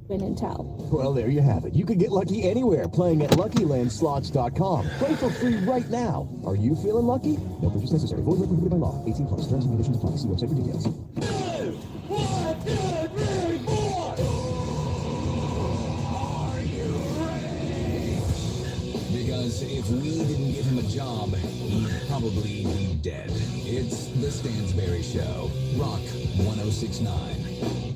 Win and tell. Well, there you have it. You can get lucky anywhere playing at LuckyLandSlots.com. Play for free right now. Are you feeling lucky? No purchase necessary. Void where prohibited by law. 18 plus. Terms and conditions apply. See website for details. 1, 2, 3, 4. Are you ready? Because if we didn't give him a job, he'd probably be dead. It's the Stansberry Show. Rock 1069.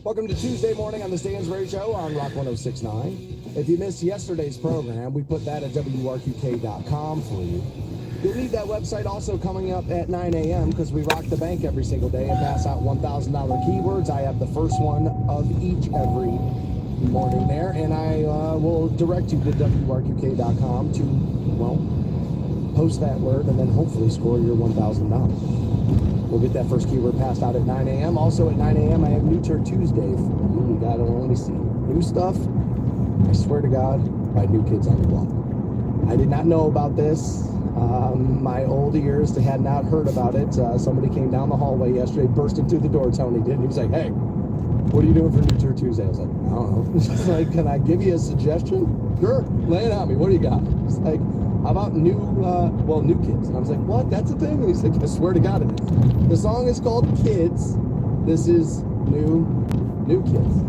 Welcome to Tuesday morning on the Stansberry Show on Rock 1069. If you missed yesterday's program, we put that at WRQK.com for you. You'll need that website also coming up at 9 a.m. because we rock the bank every single day and pass out $1,000 keywords. I have the first one of each every morning there, and I will direct you to WRQK.com to, well, post that word and then hopefully score your $1,000. We'll get that first keyword passed out at 9 a.m. Also at 9 a.m. I have New Tour Tuesday for you. We got to only see new stuff, I swear to God, by New Kids on the Block. I did not know about this. My old ears had not heard about it. Somebody came down the hallway yesterday, bursted through the door, Tony did, and he was like, hey, what are you doing for New Tour Tuesday? I was like, I don't know. He's like, can I give you a suggestion? Sure, lay it on me. What do you got? It's like, how about New Kids? And I was like, what? That's a thing? And he's like, I swear to God it is. The song is called Kids. This is New Kids.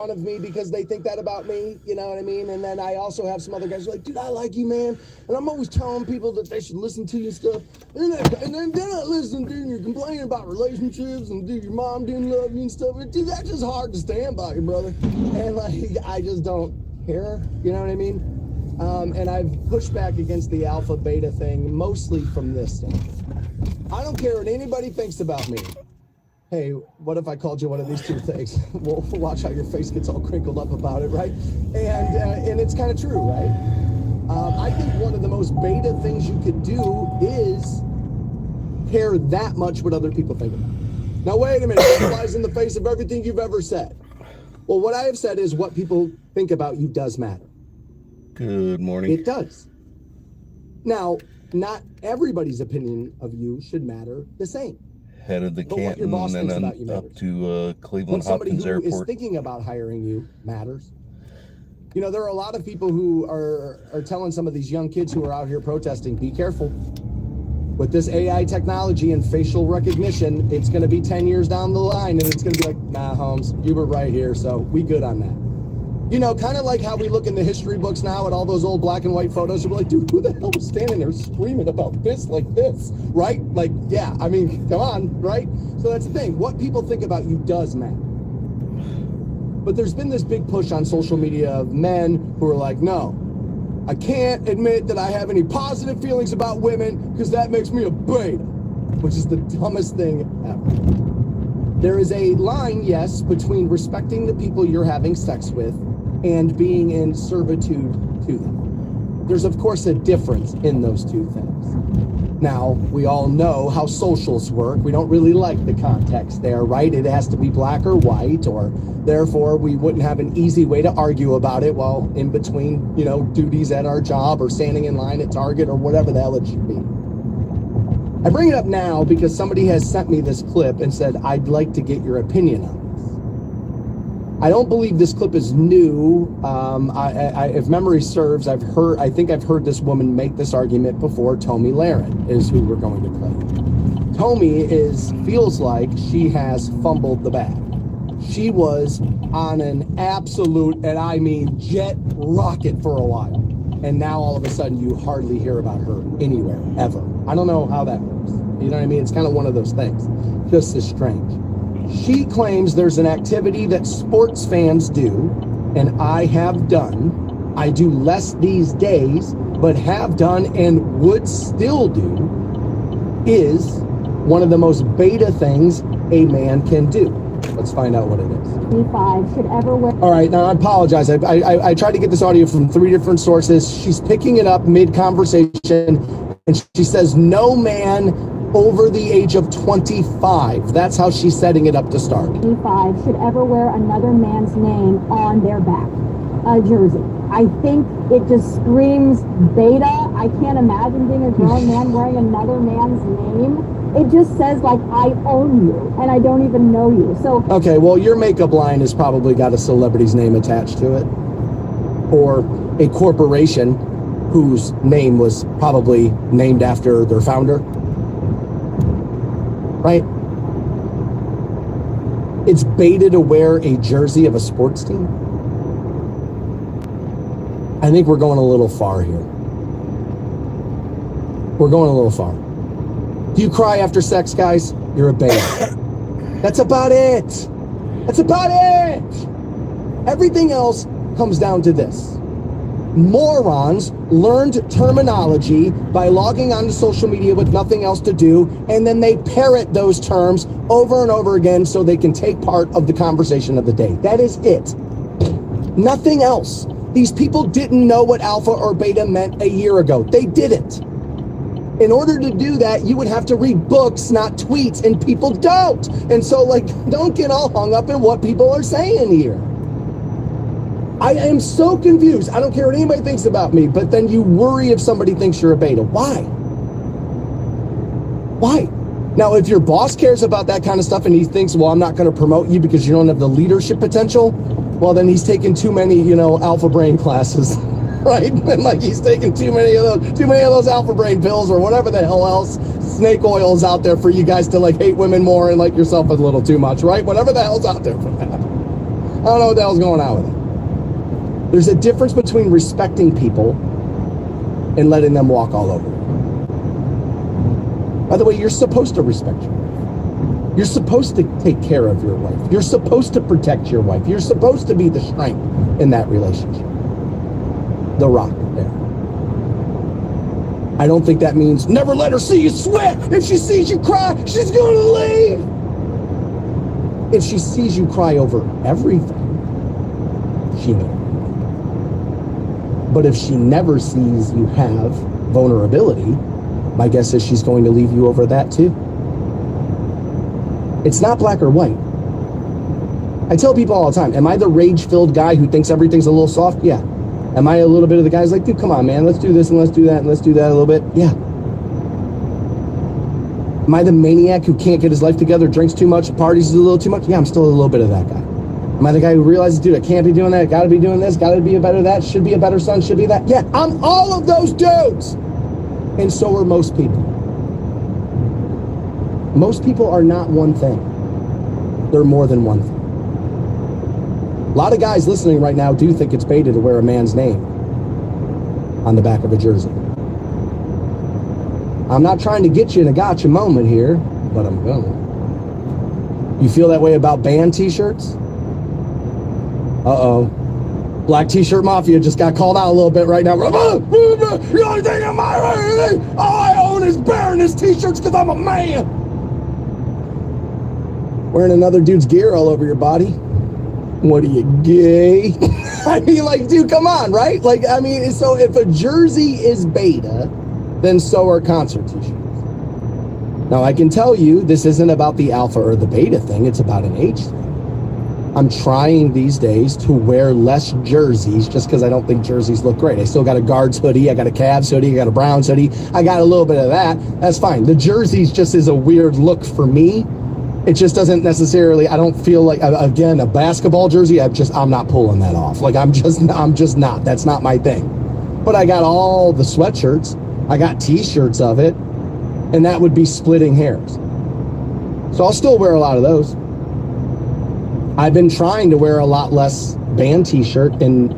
fun of me because they think that about me, you know what I mean? And then I also have some other guys who are like, dude, I like you, man. And I'm always telling people that they should listen to you and stuff. And then they're not listening, dude, and you're complaining about relationships and dude, your mom didn't love you and stuff. And, dude, that's just hard to stand by you, brother. And like, I just don't care, you know what I mean? And I've pushed back against the alpha beta thing, mostly from this standpoint. I don't care what anybody thinks about me. Hey, what if I called you one of these two things? Well, watch how your face gets all crinkled up about it, right? And it's kind of true, right? I think one of the most beta things you could do is care that much what other people think about. Now, wait a minute. That flies in the face of everything you've ever said. Well, what I have said is what people think about you does matter. Good morning. It does. Now, not everybody's opinion of you should matter the same. Head of the But what your Canton boss and thinks then about you up matters. to When Cleveland somebody Hopkins who is Airport. thinking about hiring you matters. You know, there are a lot of people who are telling some of these young kids who are out here protesting, be careful. With this AI technology and facial recognition, it's going to be 10 years down the line, and it's going to be like, nah, Holmes, you were right here, so we good on that. You know, kind of like how we look in the history books now at all those old black and white photos, and we're like, dude, who the hell was standing there screaming about this like this, right? Like, yeah, I mean, come on, right? So that's the thing. What people think about you does matter. But there's been this big push on social media of men who are like, no, I can't admit that I have any positive feelings about women because that makes me a beta, which is the dumbest thing ever. There is a line, yes, between respecting the people you're having sex with and being in servitude to them. There's, of course, a difference in those two things. Now, we all know how socials work. We don't really like the context there, right? It has to be black or white, or therefore we wouldn't have an easy way to argue about it while in between, you know, duties at our job or standing in line at Target or whatever the hell it should be. I bring it up now because somebody has sent me this clip and said, I'd like to get your opinion on this. I don't believe this clip is new. If memory serves, I think I've heard this woman make this argument before. Tommy Lahren is who we're going to play. Tommy feels like she has fumbled the bag. She was on an absolute, and I mean jet rocket for a while. And now all of a sudden you hardly hear about her anywhere, ever. I don't know how that works. You know what I mean? It's kind of one of those things. Just as strange. She claims there's an activity that sports fans do, and I have done. I do less these days, but have done and would still do, is one of the most beta things a man can do. Let's find out what it is. 25 should ever wear. All right, now I apologize. I tried to get this audio from 3 different sources. She's picking it up mid-conversation, and she says no man over the age of 25. That's how she's setting it up to start. 25 should ever wear another man's name on their back, a jersey. I think it just screams beta. I can't imagine being a grown man wearing another man's name. It just says, like, I own you, and I don't even know you. So okay, well, your makeup line has probably got a celebrity's name attached to it, or a corporation whose name was probably named after their founder, right? It's beta to wear a jersey of a sports team. I think we're going a little far here. We're going a little far. Do you cry after sex, guys? You're a beta. That's about it. That's about it. Everything else comes down to this. Morons learned terminology by logging onto social media with nothing else to do, and then they parrot those terms over and over again so they can take part of the conversation of the day. That is it. Nothing else. These people didn't know what alpha or beta meant a year ago. They didn't. In order to do that, you would have to read books, not tweets, and people don't. And so, like, don't get all hung up in what people are saying here. I am so confused. I don't care what anybody thinks about me, but then you worry if somebody thinks you're a beta. Why? Why? Now, if your boss cares about that kind of stuff and he thinks, well, I'm not going to promote you because you don't have the leadership potential, well, then he's taken too many, alpha brain classes. Right? And like he's taking too many of those alpha brain pills or whatever the hell else snake oil is out there for you guys to like hate women more and like yourself a little too much, right? Whatever the hell's out there for that. don't know what the hell's going on with it. There's a difference between respecting people and letting them walk all over you. By the way, you're supposed to respect your wife. You're supposed to take care of your wife. You're supposed to protect your wife. You're supposed to be the strength in that relationship. The rock there. I don't think that means never let her see you sweat. If she sees you cry, she's gonna leave. If she sees you cry over everything, she may. But if she never sees you have vulnerability, my guess is she's going to leave you over that too. It's not black or white. I tell people all the time, am I the rage-filled guy who thinks everything's a little soft? Yeah. Am I a little bit of the guy who's like, dude, come on, man, let's do this and let's do that and let's do that a little bit? Yeah. Am I the maniac who can't get his life together, drinks too much, parties a little too much? Yeah, I'm still a little bit of that guy. Am I the guy who realizes, dude, I can't be doing that, gotta be doing this, gotta be a better that, should be a better son, should be that? Yeah, I'm all of those dudes! And so are most people. Most people are not one thing. They're more than one thing. A lot of guys listening right now do think it's beta to wear a man's name on the back of a jersey. I'm not trying to get you in a gotcha moment here, but I'm gonna. You feel that way about band t-shirts? Uh-oh. Black T-shirt Mafia just got called out a little bit right now. The only thing in my all I own is Baroness t-shirts because I'm a man. Wearing another dude's gear all over your body. What are you, gay? I mean, like, dude, come on, right? Like, I mean, so if a jersey is beta, then so are concert t-shirts. Now, I can tell you, this isn't about the alpha or the beta thing. It's about an age thing. I'm trying these days to wear less jerseys just because I don't think jerseys look great. I still got a Guards hoodie, I got a Cavs hoodie, I got a Browns hoodie, I got a little bit of that. That's fine. The jerseys just is a weird look for me. It just doesn't necessarily, I don't feel like, again, a basketball jersey, I'm not pulling that off. Like, I'm just not. That's not my thing. But I got all the sweatshirts, I got t-shirts of it, and that would be splitting hairs. So I'll still wear a lot of those. I've been trying to wear a lot less band t-shirt in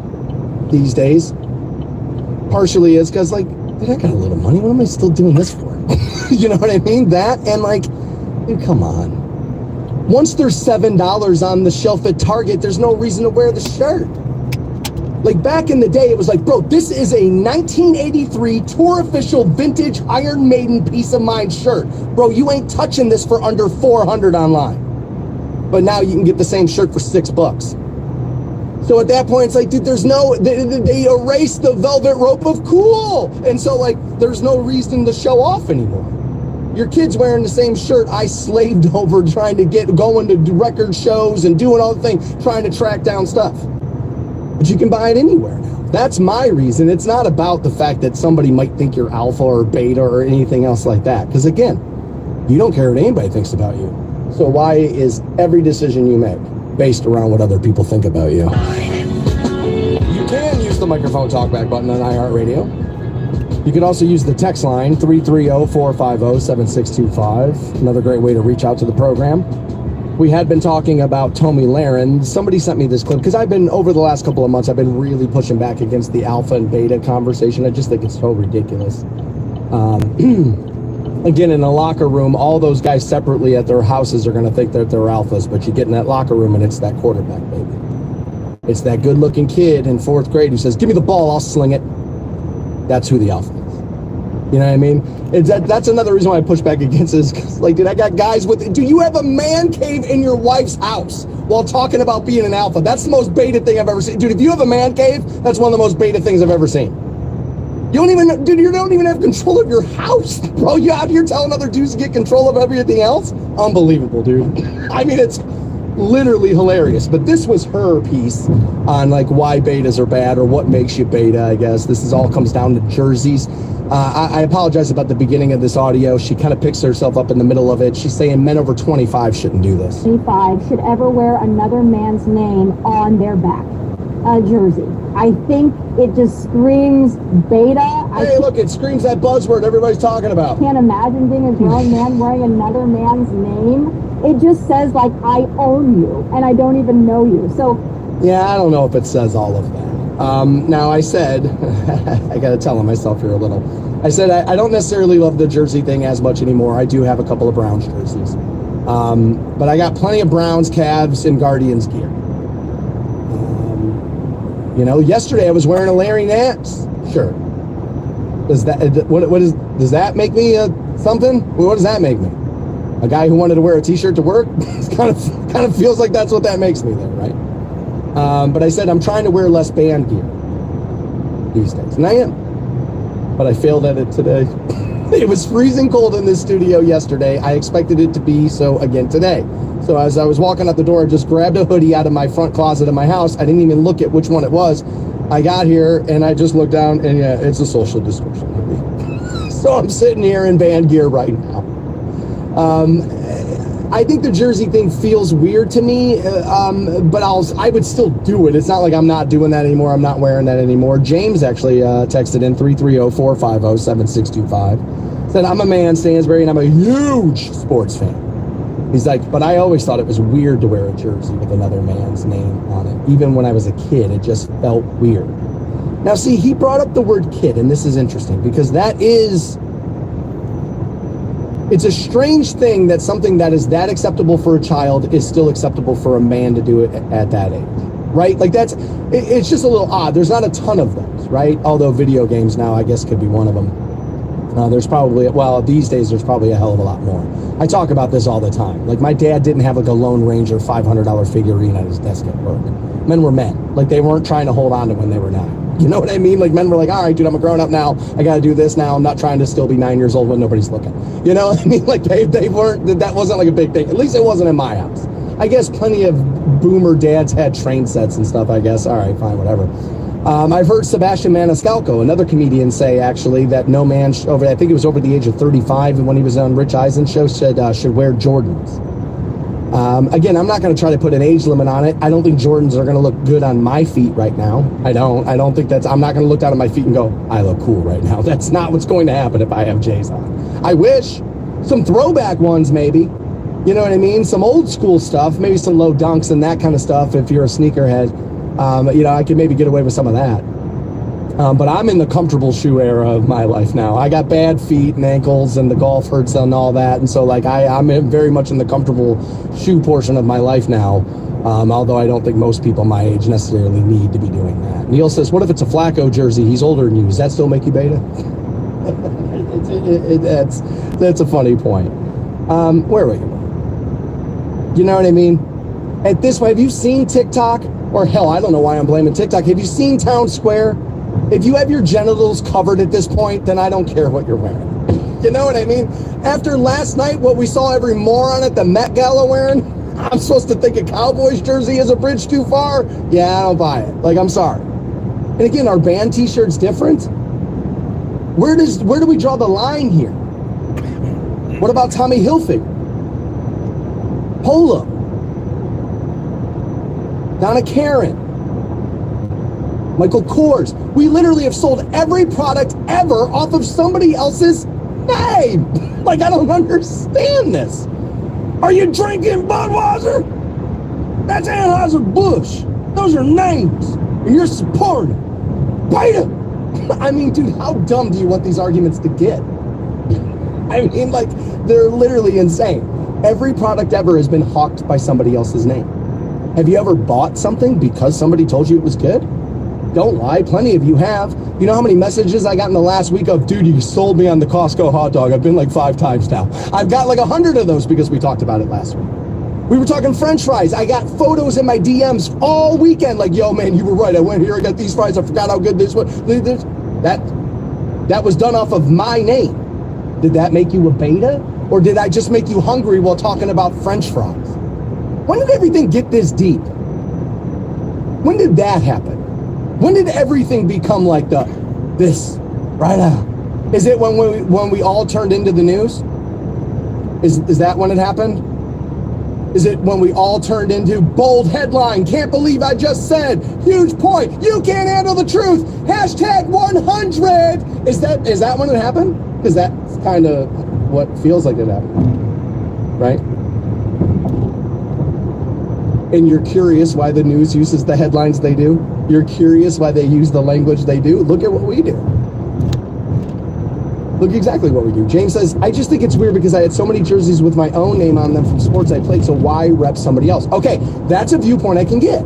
these days. Partially is because, like, dude, I got a little money. What am I still doing this for? You know what I mean? That and, like, dude, come on. Once there's $7 on the shelf at Target, there's no reason to wear the shirt. Like, back in the day, it was like, bro, this is a 1983 Tour Official Vintage Iron Maiden Peace of Mind shirt. Bro, you ain't touching this for under $400 online. But now you can get the same shirt for $6. So at that point, it's like, dude, there's no, they erased the velvet rope of cool. And so, like, there's no reason to show off anymore. Your kid's wearing the same shirt I slaved over trying to get going to record shows and doing all the things, trying to track down stuff. But you can buy it anywhere now. That's my reason. It's not about the fact that somebody might think you're alpha or beta or anything else like that. Because again, you don't care what anybody thinks about you. So why is every decision you make based around what other people think about you? You can use the microphone talkback button on iHeartRadio. You can also use the text line 330-450-7625. Another great way to reach out to the program. We had been talking about Tomi Lahren. Somebody sent me this clip because I've been, over the last couple of months, I've been really pushing back against the alpha and beta conversation. I just think it's so ridiculous. Again, in a locker room, all those guys separately at their houses are going to think that they're alphas, but you get in that locker room and it's that quarterback, baby. It's that good-looking kid in 4th grade who says, give me the ball, I'll sling it. That's who the alpha is. You know what I mean? That's another reason why I push back against this. Because, like, dude, I got guys with, do you have a man cave in your wife's house while talking about being an alpha? That's the most beta thing I've ever seen. Dude, if you have a man cave, that's one of the most beta things I've ever seen. You don't even, dude, you don't even have control of your house, bro. You out here telling other dudes to get control of everything else? Unbelievable, dude. I mean, it's literally hilarious. But this was her piece on, like, why betas are bad or what makes you beta, I guess. This is all comes down to jerseys. I apologize about the beginning of this audio. She kind of picks herself up in the middle of it. She's saying men over 25 shouldn't do this. 25 should ever wear another man's name on their back. A jersey. I think it just screams beta. Hey, look, it screams that buzzword everybody's talking about. I can't imagine being a grown man wearing another man's name It just says like I own you and I don't even know you. So yeah, I don't know if it says all of that. Now I said, I got to tell on myself here a little. I said I don't necessarily love the jersey thing as much anymore. I do have a couple of Browns jerseys, but I got plenty of Browns, Cavs, and Guardians gear. You know, yesterday I was wearing a Larry Nance shirt. Does that make me something? What does that make me? A guy who wanted to wear a T-shirt to work? It kind of feels like that's what that makes me there, right? But I said I'm trying to wear less band gear these days, and I am. But I failed at it today. It was freezing cold in this studio yesterday. I expected it to be so again today. So as I was walking out the door, I just grabbed a hoodie out of my front closet of my house. I didn't even look at which one it was. I got here and I just looked down, and yeah, it's a social distortion hoodie. So I'm sitting here in band gear right now. I think the jersey thing feels weird to me, but I would still do it. It's not like I'm not doing that anymore. I'm not wearing that anymore. James actually texted in 330-450-7625. Said, I'm a man, Stansbury, and I'm a huge sports fan. He's like, but I always thought it was weird to wear a jersey with another man's name on it. Even when I was a kid, it just felt weird. Now, see, he brought up the word kid, and this is interesting because it's a strange thing that something that is that acceptable for a child is still acceptable for a man to do it at that age, right? Like it's just a little odd. There's not a ton of those, right? Although video games now, I guess, could be one of them. There's probably, these days, there's probably a hell of a lot more. I talk about this all the time. Like, my dad didn't have like a Lone Ranger $500 figurine at his desk at work. Men were men. Like, they weren't trying to hold on to when they were 9. You know what I mean? Like, men were like, all right, dude, I'm a grown up now. I got to do this now. I'm not trying to still be 9 years old when nobody's looking. You know what I mean? Like, they weren't, that wasn't like a big thing. At least it wasn't in my house. I guess plenty of boomer dads had train sets and stuff, I guess. All right, fine, whatever. I've heard Sebastian Maniscalco, another comedian, say actually that no man I think it was over the age of 35, and when he was on Rich Eisen's show, said should wear Jordans. Again, I'm not going to try to put an age limit on it. I don't think Jordans are going to look good on my feet right now. I don't think I'm not going to look down at my feet and go, I look cool right now. That's not what's going to happen if I have J's on. I wish. Some throwback ones, maybe. You know what I mean? Some old school stuff, maybe some low dunks and that kind of stuff if you're a sneakerhead. I could maybe get away with some of that. But I'm in the comfortable shoe era of my life now. I got bad feet and ankles, and the golf hurts and all that. And so, like, I'm very much in the comfortable shoe portion of my life now. Although I don't think most people my age necessarily need to be doing that. Neil says, what if it's a Flacco jersey? He's older than you. Does that still make you beta? That's a funny point. Where were you? You know what I mean? At this point, have you seen TikTok? Or hell, I don't know why I'm blaming TikTok. Have you seen Town Square? If you have your genitals covered at this point, then I don't care what you're wearing. You know what I mean? After last night, what we saw every moron at the Met Gala wearing, I'm supposed to think a Cowboys jersey is a bridge too far? Yeah, I don't buy it. Like, I'm sorry. And again, are band t-shirts different? Where do we draw the line here? What about Tommy Hilfiger? Polo? Donna Karen, Michael Kors. We literally have sold every product ever off of somebody else's name. Like, I don't understand this. Are you drinking Budweiser? That's Anheuser-Busch. Those are names. And you're supporting it. Beta. I mean, dude, how dumb do you want these arguments to get? I mean, like, they're literally insane. Every product ever has been hawked by somebody else's name. Have you ever bought something because somebody told you it was good? Don't lie, plenty of you have. You know how many messages I got in the last week of, dude, you sold me on the Costco hot dog. I've been like 5 times now. I've got like 100 of those because we talked about it last week. We were talking French fries. I got photos in my DMs all weekend. Like, yo, man, you were right. I went here, I got these fries. I forgot how good this was. That was done off of my name. Did that make you a beta? Or did I just make you hungry while talking about French fries? When did everything get this deep? When did that happen? When did everything become like this right now? Is it when we all turned into the news? Is that when it happened? Is it when we all turned into bold headline, can't believe I just said, huge point, you can't handle the truth, hashtag 100? Is that when it happened? Because that's kind of what feels like it happened, right? And you're curious why the news uses the headlines they do? You're curious why they use the language they do? Look at what we do. Look exactly what we do. James says, I just think it's weird because I had so many jerseys with my own name on them from sports I played, so why rep somebody else? Okay, that's a viewpoint I can get.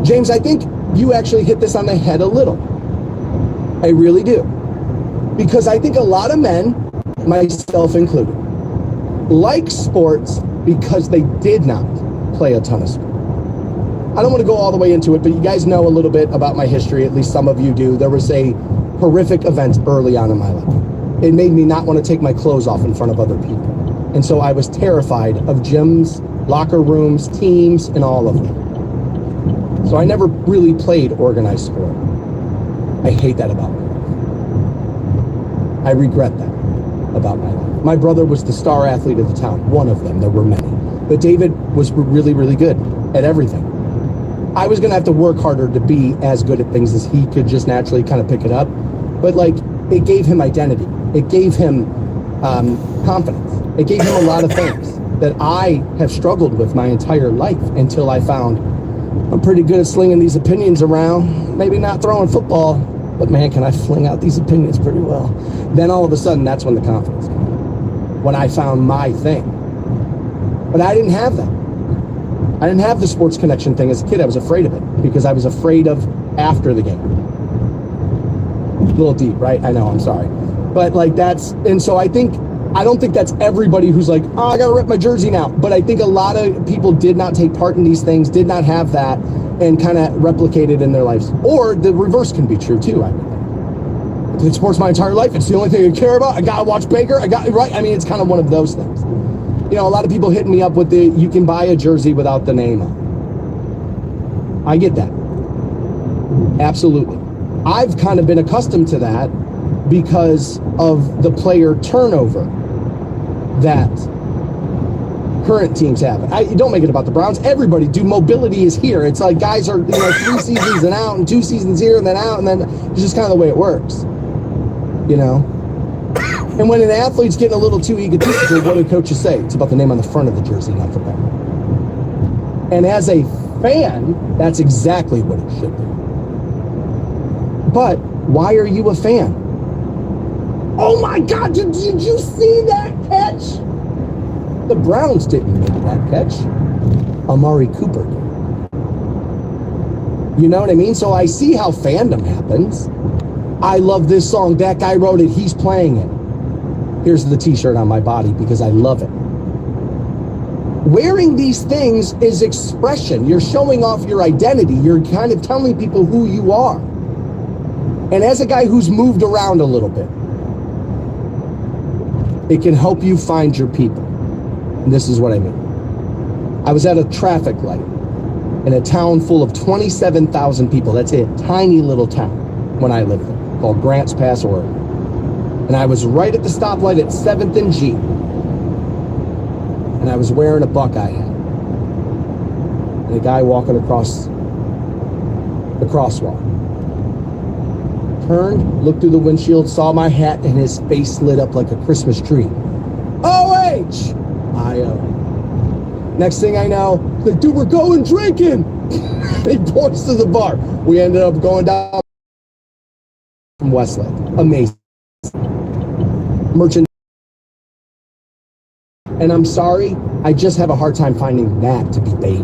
James, I think you actually hit this on the head a little. I really do. Because I think a lot of men, myself included, like sports because they did not play a ton of sport. I don't want to go all the way into it, but you guys know a little bit about my history, at least some of you do. There was a horrific event early on in my life. It made me not want to take my clothes off in front of other people. And so I was terrified of gyms, locker rooms, teams, and all of them. So I never really played organized sport. I hate that about my life. I regret that about my life. My brother was the star athlete of the town, one of them. There were many. But David was really, really good at everything. I was going to have to work harder to be as good at things as he could just naturally kind of pick it up. But like, it gave him identity. It gave him confidence. It gave him a lot of things that I have struggled with my entire life until I found I'm pretty good at slinging these opinions around. Maybe not throwing football, but man, can I fling out these opinions pretty well. Then all of a sudden, that's when the confidence came. When I found my thing. But I didn't have that. I didn't have the sports connection thing as a kid. I was afraid of it because I was afraid of after the game. A little deep, right? I know, I'm sorry. But like that's, and so I don't think that's everybody who's like, oh, I gotta rip my jersey now. But I think a lot of people did not take part in these things, did not have that, and kind of replicate it in their lives. Or the reverse can be true too, I mean. I played sports my entire life. It's the only thing I care about. I gotta watch Baker. Right? I mean, it's kind of one of those things. You know, a lot of people hitting me up with you can buy a jersey without the name on it. I get that. Absolutely. I've kind of been accustomed to that because of the player turnover that current teams have. You don't make it about the Browns. Everybody, dude, mobility is here. It's like guys are 3 seasons and out and 2 seasons here and then out, and then it's just kind of the way it works. You know? And when an athlete's getting a little too egotistical, what do coaches say? It's about the name on the front of the jersey, not the back. And as a fan, that's exactly what it should be. But why are you a fan? Oh my God, did you see that catch? The Browns didn't make that catch. Amari Cooper did. You know what I mean? So I see how fandom happens. I love this song. That guy wrote it. He's playing it. Here's the t-shirt on my body because I love it. Wearing these things is expression. You're showing off your identity. You're kind of telling people who you are. And as a guy who's moved around a little bit, it can help you find your people. And this is what I mean. I was at a traffic light in a town full of 27,000 people. That's a tiny little town when I lived there, called Grants Pass, Oregon. And I was right at the stoplight at 7th and G. And I was wearing a Buckeye hat. And a guy walking across the crosswalk turned, looked through the windshield, saw my hat, and his face lit up like a Christmas tree. O-H-I-O. Next thing I know, like, dude, we're going drinking. He points to the bar. We ended up going down from Westlake. Amazing. Merchant. And I'm sorry, I just have a hard time finding that to be beta.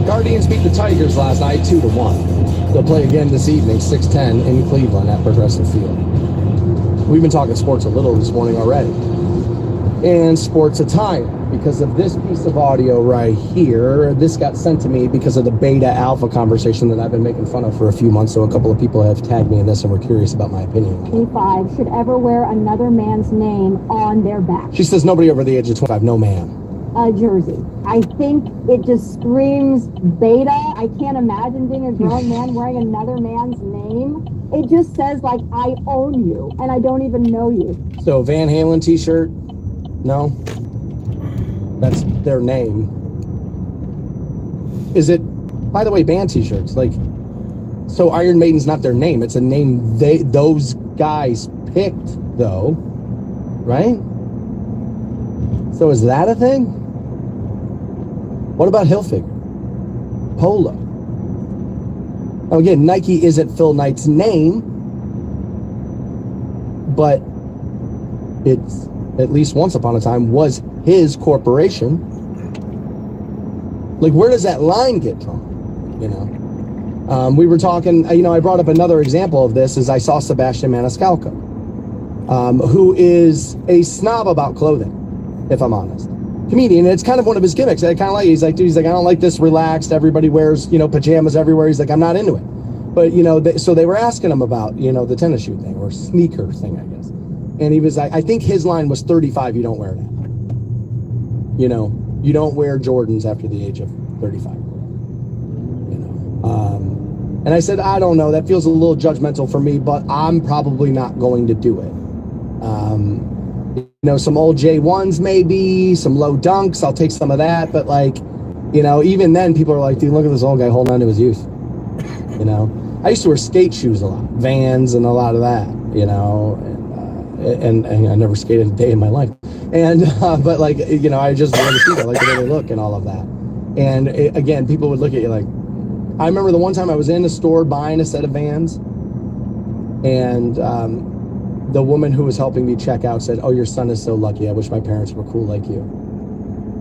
Guardians beat the Tigers last night 2-1. They'll play again this evening, 6:10 in Cleveland at Progressive Field. We've been talking sports a little this morning already. And sports attire, because of this piece of audio right here. This got sent to me because of the beta alpha conversation that I've been making fun of for a few months, so a couple of people have tagged me in this and were curious about my opinion. 25 should ever wear another man's name on their back. She says nobody over the age of 25, no ma'am. A jersey. I think it just screams beta. I can't imagine being a grown man wearing another man's name. It just says, like, I own you, and I don't even know you. So, Van Halen t-shirt? No? That's their name. Is it, by the way, band t-shirts, like, so Iron Maiden's not their name. It's a name those guys picked, though, right? So is that a thing? What about Hilfiger? Polo? Now again, Nike isn't Phil Knight's name, but it's, at least once upon a time, was his corporation. Like, where does that line get drawn? You know, we were talking, you know, I brought up another example of this as I saw Sebastian Maniscalco, who is a snob about clothing, if I'm honest. Comedian, and it's kind of one of his gimmicks. I kind of like, he's like, I don't like this relaxed, everybody wears, you know, pajamas everywhere. He's like, I'm not into it. But, you know, so they were asking him about, you know, the tennis shoe thing or sneaker thing, I guess. And he was like, I think his line was 35, you don't wear that. You know, you don't wear Jordans after the age of 35. You know, and I said, I don't know, that feels a little judgmental for me, but I'm probably not going to do it. You know, some old J1s maybe, some low dunks, I'll take some of that. But like, you know, even then people are like, dude, look at this old guy holding on to his youth. You know, I used to wear skate shoes a lot, Vans and a lot of that, you know, and I never skated a day in my life. And, but like, you know, I just wanted to see that, like the way they look and all of that. And again, people would look at you like, I remember the one time I was in a store buying a set of Vans, and the woman who was helping me check out said, oh, your son is so lucky. I wish my parents were cool like you.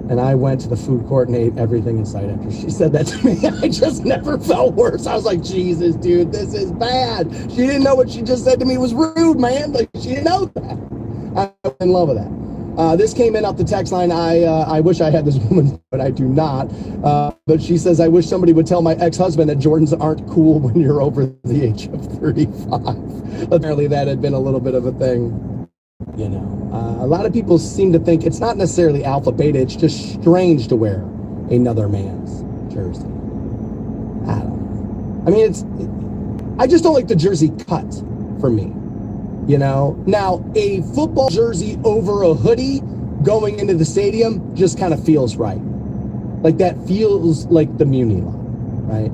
And I went to the food court and ate everything in sight after she said that to me. I just never felt worse. I was like, Jesus, dude, this is bad. She didn't know what she just said to me was rude, man. Like, she didn't know that. I'm in love with that. This came in off the text line. I wish I had this woman, but I do not. But she says, I wish somebody would tell my ex-husband that Jordans aren't cool when you're over the age of 35. Apparently that had been a little bit of a thing. You know, a lot of people seem to think it's not necessarily alpha beta. It's just strange to wear another man's jersey. I don't know. I mean, I just don't like the jersey cut for me. You know, now a football jersey over a hoodie going into the stadium just kind of feels right. Like that feels like the Muni line, right?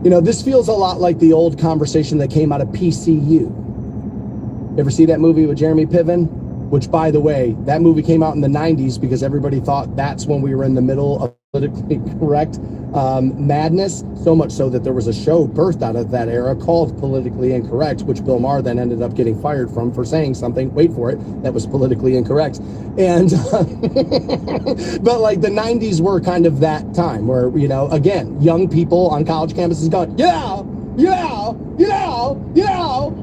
You know, this feels a lot like the old conversation that came out of PCU. Ever see that movie with Jeremy Piven? Which, by the way, that movie came out in the 90s because everybody thought that's when we were in the middle of politically correct madness, so much so that there was a show birthed out of that era called Politically Incorrect, which Bill Maher then ended up getting fired from for saying something, wait for it, that was politically incorrect. And but like the 90s were kind of that time where, you know, again, young people on college campuses going,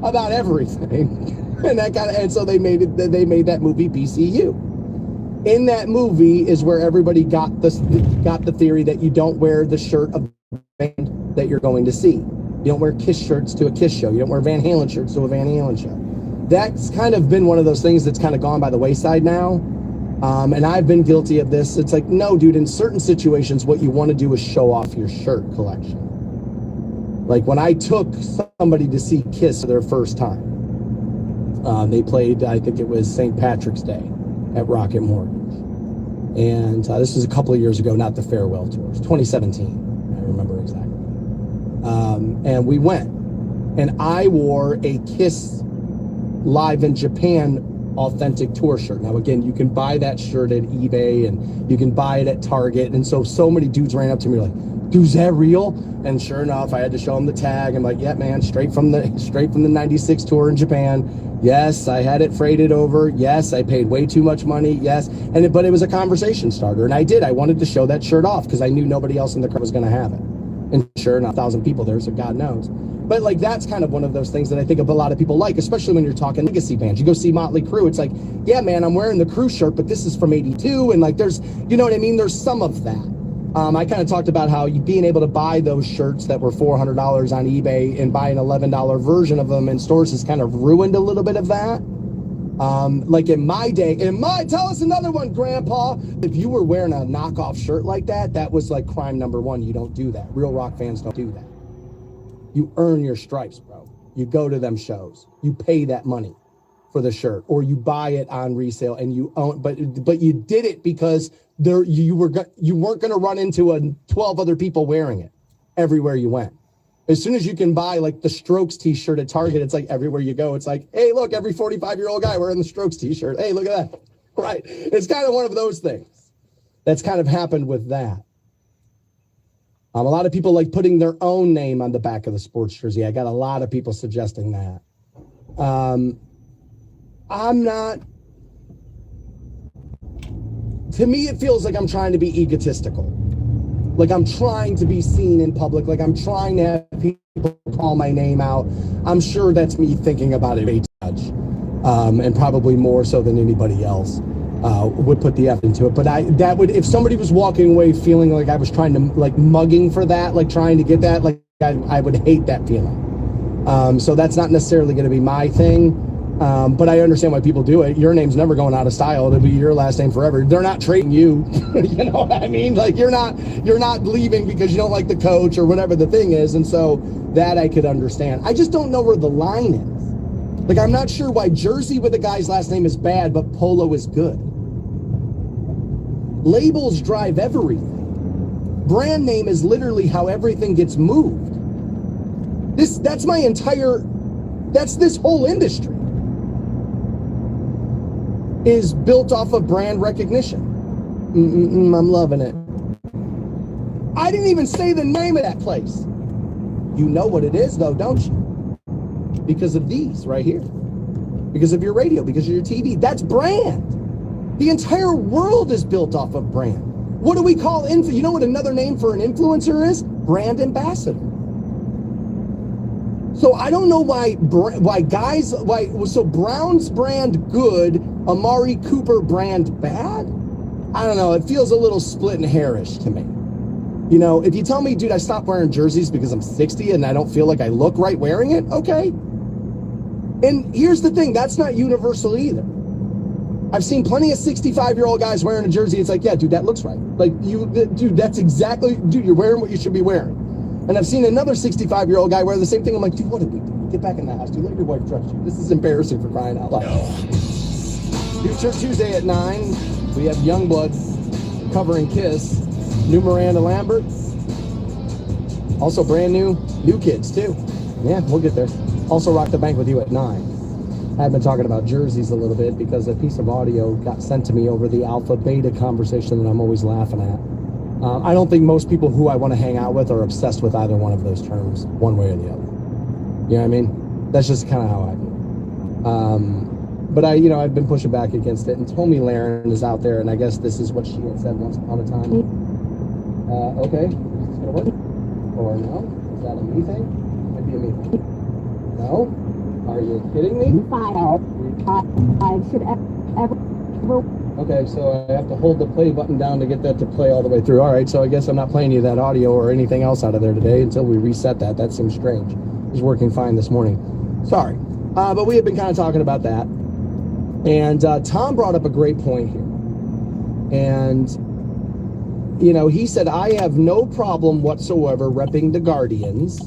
about everything. And that kind of, and so they made that movie PCU. In that movie is where everybody got the theory that you don't wear the shirt of the band that you're going to see. You don't wear Kiss shirts to a Kiss show. You don't wear Van Halen shirts to a Van Halen show. That's kind of been one of those things that's kind of gone by the wayside now. And I've been guilty of this. It's like, no, dude, in certain situations, what you want to do is show off your shirt collection. Like when I took somebody to see Kiss for their first time, they played, I think it was St. Patrick's Day at Rocket Mortgage. And this was a couple of years ago, not the farewell tour. It was 2017, I remember exactly. And we went. And I wore a Kiss Live in Japan authentic tour shirt. Now, again, you can buy that shirt at eBay and you can buy it at Target. And so many dudes ran up to me like, dude, is that real? And sure enough, I had to show them the tag. I'm like, yeah, man, straight from the 96 tour in Japan. Yes, I had it freighted over. Yes, I paid way too much money. Yes. But it was a conversation starter. And I wanted to show that shirt off because I knew nobody else in the car was going to have it. And sure enough, 1,000 people there, so God knows. But like, that's kind of one of those things that I think a lot of people like, especially when you're talking legacy bands. You go see Motley Crue, it's like, yeah, man, I'm wearing the Crue shirt, but this is from 82. And like, there's, you know what I mean? There's some of that. I kind of talked about how you being able to buy those shirts that were $400 on eBay and buy an $11 version of them in stores has kind of ruined a little bit of that. Like in my day, tell us another one, Grandpa. If you were wearing a knockoff shirt like that, that was like crime number one. You don't do that. Real rock fans don't do that. You earn your stripes, bro. You go to them shows. You pay that money for the shirt, or you buy it on resale and you own. But you did it because you weren't going to run into 12 other people wearing it everywhere you went. As soon as you can buy like the Strokes t-shirt at Target, it's like everywhere you go. It's like, hey, look, every 45-year-old guy wearing the Strokes t-shirt. Hey, look at that. Right. It's kind of one of those things that's kind of happened with that. A lot of people like putting their own name on the back of the sports jersey. I got a lot of people suggesting that. I'm not. To me, it feels like I'm trying to be egotistical. Like I'm trying to be seen in public. Like I'm trying to have people call my name out. I'm sure that's me thinking about it a touch, and probably more so than anybody else would put the effort into it. But that would, if somebody was walking away feeling like I was trying to, like mugging for that, like trying to get that, like I would hate that feeling. So that's not necessarily going to be my thing. But I understand why people do it. Your name's never going out of style. It'll be your last name forever. They're not trading you. You know what I mean? Like you're not leaving because you don't like the coach or whatever the thing is. And so that I could understand. I just don't know where the line is. Like I'm not sure why jersey with a guy's last name is bad, but polo is good. Labels drive everything. Brand name is literally how everything gets moved. That's this whole industry is built off of brand recognition. I'm loving it. I didn't even say the name of that place. You know what it is though, don't you? Because of these right here. Because of your radio, because of your TV. That's brand. The entire world is built off of brand. What do we call you know what another name for an influencer is? Brand ambassador. So I don't know why Brown's brand good, Amari Cooper brand bad? I don't know. It feels a little split and hairish to me. You know, if you tell me, dude, I stopped wearing jerseys because I'm 60 and I don't feel like I look right wearing it, okay. And here's the thing, that's not universal either. I've seen plenty of 65-year-old guys wearing a jersey. It's like, yeah, dude, that looks right. Like, dude, that's exactly, dude, you're wearing what you should be wearing. And I've seen another 65-year-old guy wear the same thing. I'm like, dude, what did we do? Get back in the house, dude. Let your wife trust you. This is embarrassing for crying out loud. Future Tuesday at 9, we have Youngblood covering Kiss. New Miranda Lambert. Also brand new kids too. Yeah, we'll get there. Also Rock the Bank with you at 9. I've been talking about jerseys a little bit because a piece of audio got sent to me over the alpha beta conversation that I'm always laughing at. I don't think most people who I want to hang out with are obsessed with either one of those terms, one way or the other. You know what I mean? That's just kind of how I feel. But I've been pushing back against it. And Tommy Laren is out there, and I guess this is what she had said once upon a time. Okay, is this gonna work? Or no? Is that a me thing? Might be a me thing. No? Are you kidding me? I should ever. Okay, so I have to hold the play button down to get that to play all the way through. All right, so I guess I'm not playing you that audio or anything else out of there today until we reset that. That seems strange. It was working fine this morning. Sorry. But we have been kind of talking about that. And Tom brought up a great point here. And, he said, I have no problem whatsoever repping the Guardians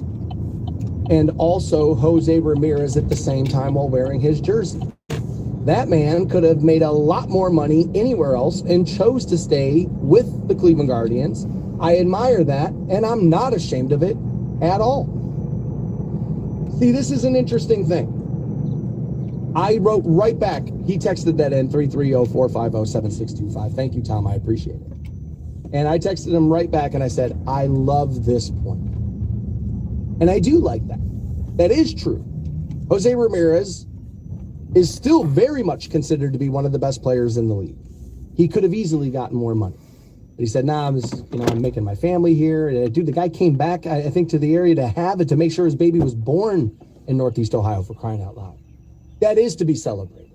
and also Jose Ramirez at the same time while wearing his jersey. That man could have made a lot more money anywhere else and chose to stay with the Cleveland Guardians. I admire that, and I'm not ashamed of it at all. See, this is an interesting thing. I wrote right back. He texted that in 330-450-7625. Thank you, Tom. I appreciate it. And I texted him right back, and I said, I love this point. And I do like that. That is true. Jose Ramirez is still very much considered to be one of the best players in the league. He could have easily gotten more money. But he said, nah, I'm making my family here. And dude, the guy came back, I think, to the area to make sure his baby was born in Northeast Ohio, for crying out loud. That is to be celebrated.